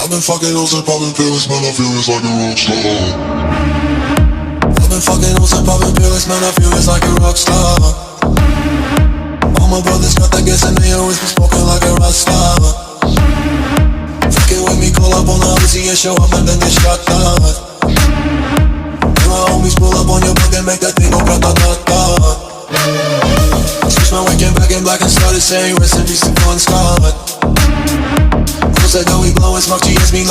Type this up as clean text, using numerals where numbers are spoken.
I've been fucking hoes and popping pills, man, I feel it's like a rock star. I've been fucking hoes and popping pills, man, I feel it's like a rock star. All my brothers got that gas and they always been smoking like a rock star. Fucking with me, call up on the Uzi and show up and then get shot down. And my homies pull up on your block and make that thing go grata-ta-ta. Switch my weekend back in black and started saying rest in peace to Bon Scott. Close that door, we blowin' smoke, she hits me